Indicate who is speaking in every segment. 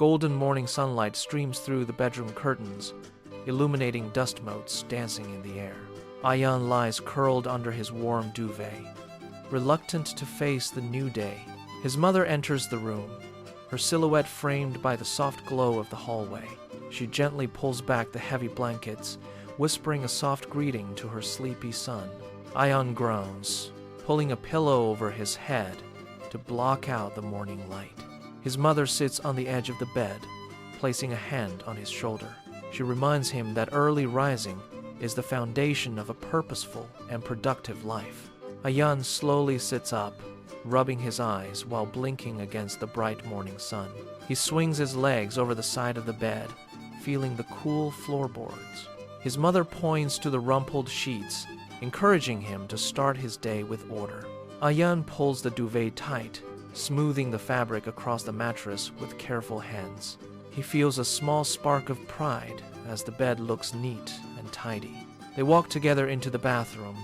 Speaker 1: Golden morning sunlight streams through the bedroom curtains, illuminating dust motes dancing in the air. Ayaan lies curled under his warm duvet, reluctant to face the new day. His mother enters the room, her silhouette framed by the soft glow of the hallway. She gently pulls back the heavy blankets, whispering a soft greeting to her sleepy son. Ayaan groans, pulling a pillow over his head to block out the morning light. His mother sits on the edge of the bed, placing a hand on his shoulder. She reminds him that early rising is the foundation of a purposeful and productive life. Ayaan slowly sits up, rubbing his eyes while blinking against the bright morning sun. He swings his legs over the side of the bed, feeling the cool floorboards. His mother points to the rumpled sheets, encouraging him to start his day with order. Ayaan pulls the duvet tight, smoothing the fabric across the mattress with careful hands. He feels a small spark of pride as the bed looks neat and tidy. They walk together into the bathroom,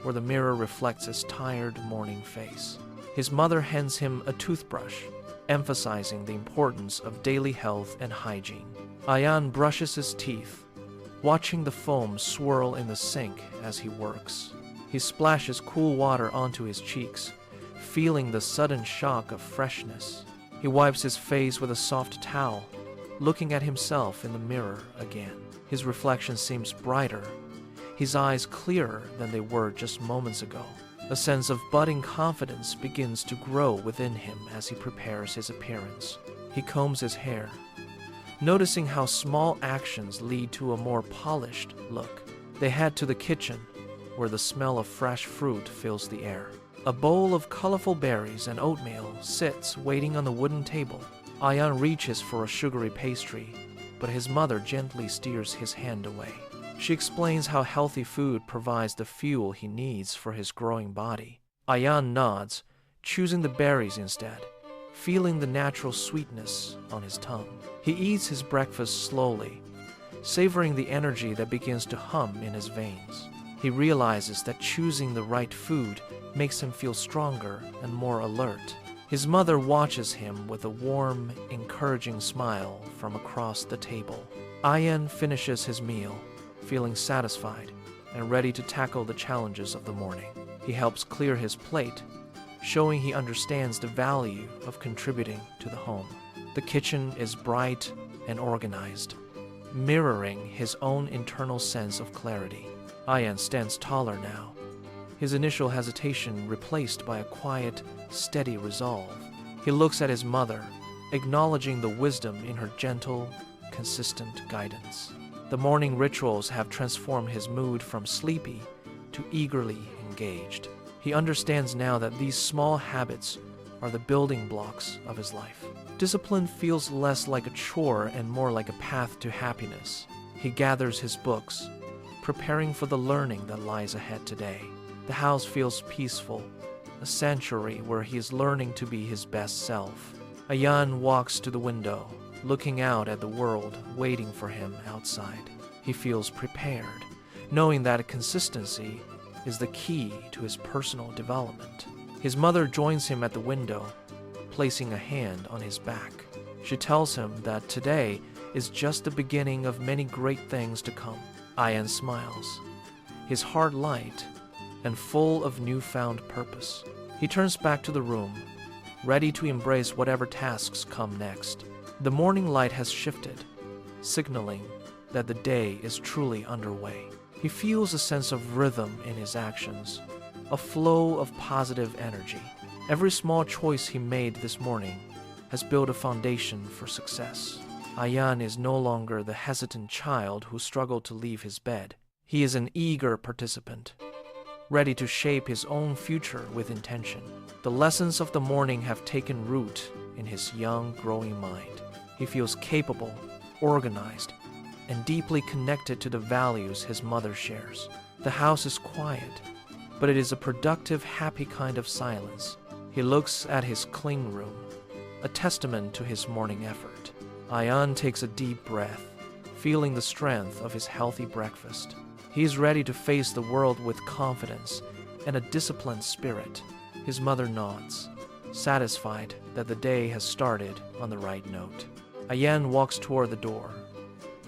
Speaker 1: where the mirror reflects his tired morning face. His mother hands him a toothbrush, emphasizing the importance of daily health and hygiene. Ayaan brushes his teeth, watching the foam swirl in the sink as he works. He splashes cool water onto his cheeks, feeling the sudden shock of freshness. He wipes his face with a soft towel, looking at himself in the mirror again. His reflection seems brighter, his eyes clearer than they were just moments ago. A sense of budding confidence begins to grow within him as he prepares his appearance. He combs his hair, noticing how small actions lead to a more polished look. They head to the kitchen, where the smell of fresh fruit fills the air. A bowl of colorful berries and oatmeal sits waiting on the wooden table. Ayaan reaches for a sugary pastry, but his mother gently steers his hand away. She explains how healthy food provides the fuel he needs for his growing body. Ayaan nods, choosing the berries instead, feeling the natural sweetness on his tongue. He eats his breakfast slowly, savoring the energy that begins to hum in his veins. He realizes that choosing the right food makes him feel stronger and more alert. His mother watches him with a warm, encouraging smile from across the table. Ayaan finishes his meal, feeling satisfied and ready to tackle the challenges of the morning. He helps clear his plate, showing he understands the value of contributing to the home. The kitchen is bright and organized, mirroring his own internal sense of clarity. Ayaan stands taller now, his initial hesitation replaced by a quiet, steady resolve. He looks at his mother, acknowledging the wisdom in her gentle, consistent guidance. The morning rituals have transformed his mood from sleepy to eagerly engaged. He understands now that these small habits are the building blocks of his life. Discipline feels less like a chore and more like a path to happiness. He gathers his books, preparing for the learning that lies ahead today. The house feels peaceful, a sanctuary where he is learning to be his best self. Ayaan walks to the window, looking out at the world waiting for him outside. He feels prepared, knowing that consistency is the key to his personal development. His mother joins him at the window, placing a hand on his back. She tells him that today is just the beginning of many great things to come. Ayaan smiles, his heart light and full of newfound purpose. He turns back to the room, ready to embrace whatever tasks come next. The morning light has shifted, signaling that the day is truly underway. He feels a sense of rhythm in his actions, a flow of positive energy. Every small choice he made this morning has built a foundation for success. Ayaan is no longer the hesitant child who struggled to leave his bed. He is an eager participant, ready to shape his own future with intention. The lessons of the morning have taken root in his young, growing mind. He feels capable, organized, and deeply connected to the values his mother shares. The house is quiet, but it is a productive, happy kind of silence. He looks at his clean room, a testament to his morning effort. Ayaan takes a deep breath, feeling the strength of his healthy breakfast. He is ready to face the world with confidence and a disciplined spirit. His mother nods, satisfied that the day has started on the right note. Ayaan walks toward the door,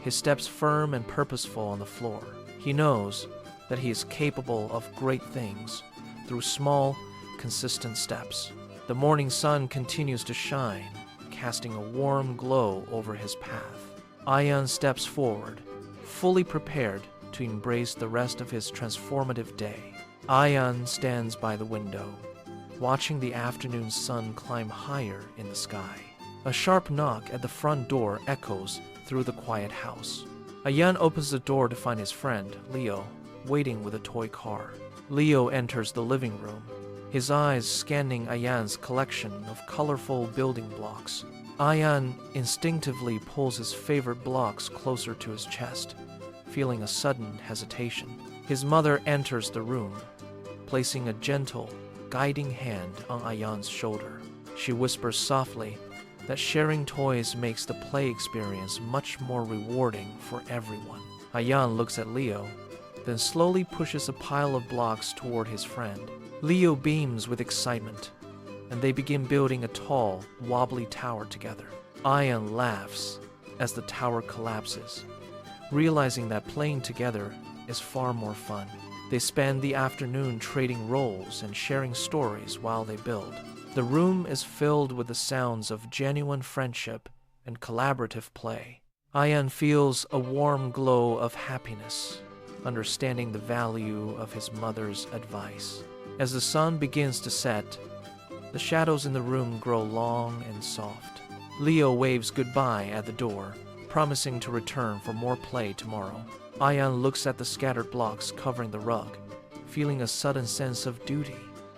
Speaker 1: his steps firm and purposeful on the floor. He knows that he is capable of great things through small, consistent steps. The morning sun continues to shine, casting a warm glow over his path. Ayaan steps forward, fully prepared to embrace the rest of his transformative day. Ayaan stands by the window, watching the afternoon sun climb higher in the sky. A sharp knock at the front door echoes through the quiet house. Ayaan opens the door to find his friend, Leo, waiting with a toy car. Leo enters the living room, his eyes scanning Ayaan's collection of colorful building blocks. Ayaan instinctively pulls his favorite blocks closer to his chest, feeling a sudden hesitation. His mother enters the room, placing a gentle, guiding hand on Ayaan's shoulder. She whispers softly that sharing toys makes the play experience much more rewarding for everyone. Ayaan looks at Leo, then slowly pushes a pile of blocks toward his friend. Leo beams with excitement, and they begin building a tall, wobbly tower together. Ayaan laughs as the tower collapses, realizing that playing together is far more fun. They spend the afternoon trading roles and sharing stories while they build. The room is filled with the sounds of genuine friendship and collaborative play. Ayaan feels a warm glow of happiness, understanding the value of his mother's advice. As the sun begins to set, the shadows in the room grow long and soft. Leo waves goodbye at the door, promising to return for more play tomorrow. Ayaan looks at the scattered blocks covering the rug, feeling a sudden sense of duty.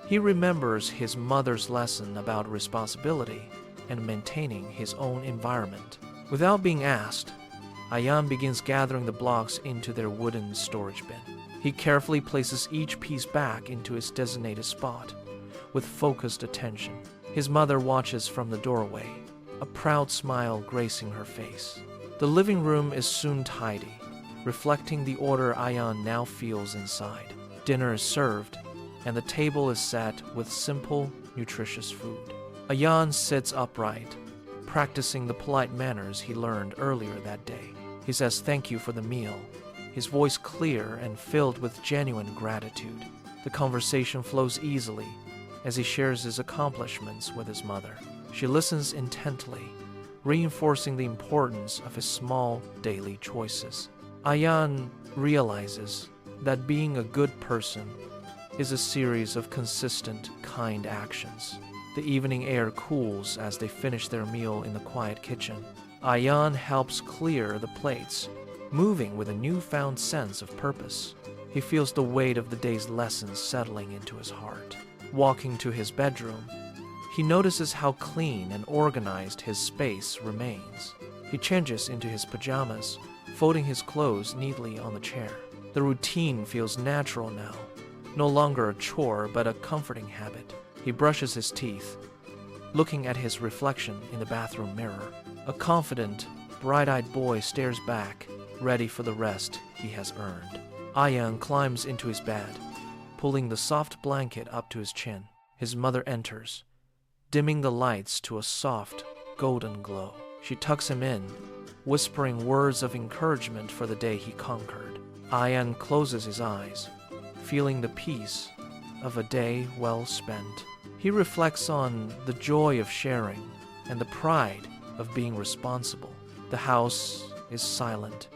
Speaker 1: He remembers his mother's lesson about responsibility and maintaining his own environment. Without being asked, Ayaan begins gathering the blocks into their wooden storage bin. He carefully places each piece back into its designated spot, with focused attention. His mother watches from the doorway, a proud smile gracing her face. The living room is soon tidy, reflecting the order Ayaan now feels inside. Dinner is served, and the table is set with simple, nutritious food. Ayaan sits upright, practicing the polite manners he learned earlier that day. He says thank you for the meal, his voice clear and filled with genuine gratitude. The conversation flows easily as he shares his accomplishments with his mother. She listens intently, reinforcing the importance of his small daily choices. Ayaan realizes that being a good person is a series of consistent, kind actions. The evening air cools as they finish their meal in the quiet kitchen. Ayaan helps clear the plates, moving with a newfound sense of purpose. He feels the weight of the day's lessons settling into his heart. Walking to his bedroom, he notices how clean and organized his space remains. He changes into his pajamas, folding his clothes neatly on the chair. The routine feels natural now, no longer a chore but a comforting habit. He brushes his teeth, looking at his reflection in the bathroom mirror. A confident, bright-eyed boy stares back, ready for the rest he has earned. Ayaan climbs into his bed, pulling the soft blanket up to his chin. His mother enters, dimming the lights to a soft, golden glow. She tucks him in, whispering words of encouragement for the day he conquered. Ayaan closes his eyes, feeling the peace of a day well spent. He reflects on the joy of sharing and the pride of being responsible. The house is silent,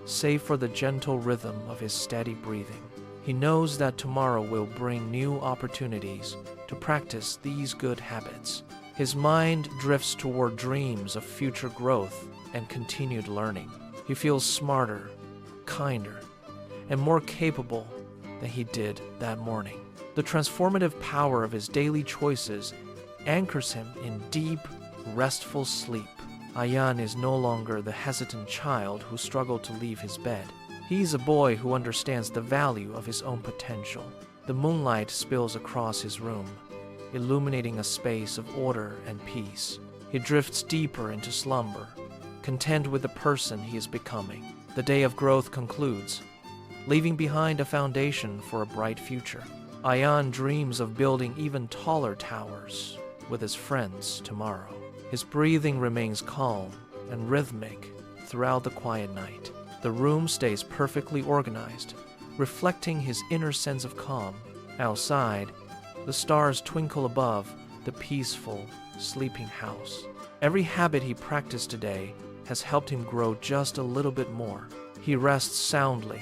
Speaker 1: save for the gentle rhythm of his steady breathing. He knows that tomorrow will bring new opportunities to practice these good habits. His mind drifts toward dreams of future growth and continued learning. He feels smarter, kinder, and more capable than he did that morning. The transformative power of his daily choices anchors him in deep, restful sleep. Ayaan is no longer the hesitant child who struggled to leave his bed. He is a boy who understands the value of his own potential. The moonlight spills across his room, illuminating a space of order and peace. He drifts deeper into slumber, content with the person he is becoming. The day of growth concludes, leaving behind a foundation for a bright future. Ayaan dreams of building even taller towers with his friends tomorrow. His breathing remains calm and rhythmic throughout the quiet night. The room stays perfectly organized, reflecting his inner sense of calm. Outside, the stars twinkle above the peaceful, sleeping house. Every habit he practiced today has helped him grow just a little bit more. He rests soundly,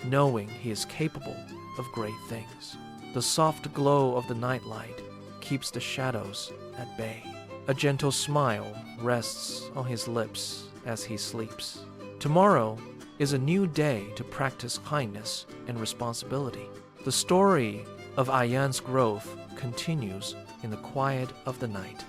Speaker 1: knowing he is capable of great things. The soft glow of the nightlight keeps the shadows at bay. A gentle smile rests on his lips as he sleeps. Tomorrow is a new day to practice kindness and responsibility. The story of Ayaan's growth continues in the quiet of the night.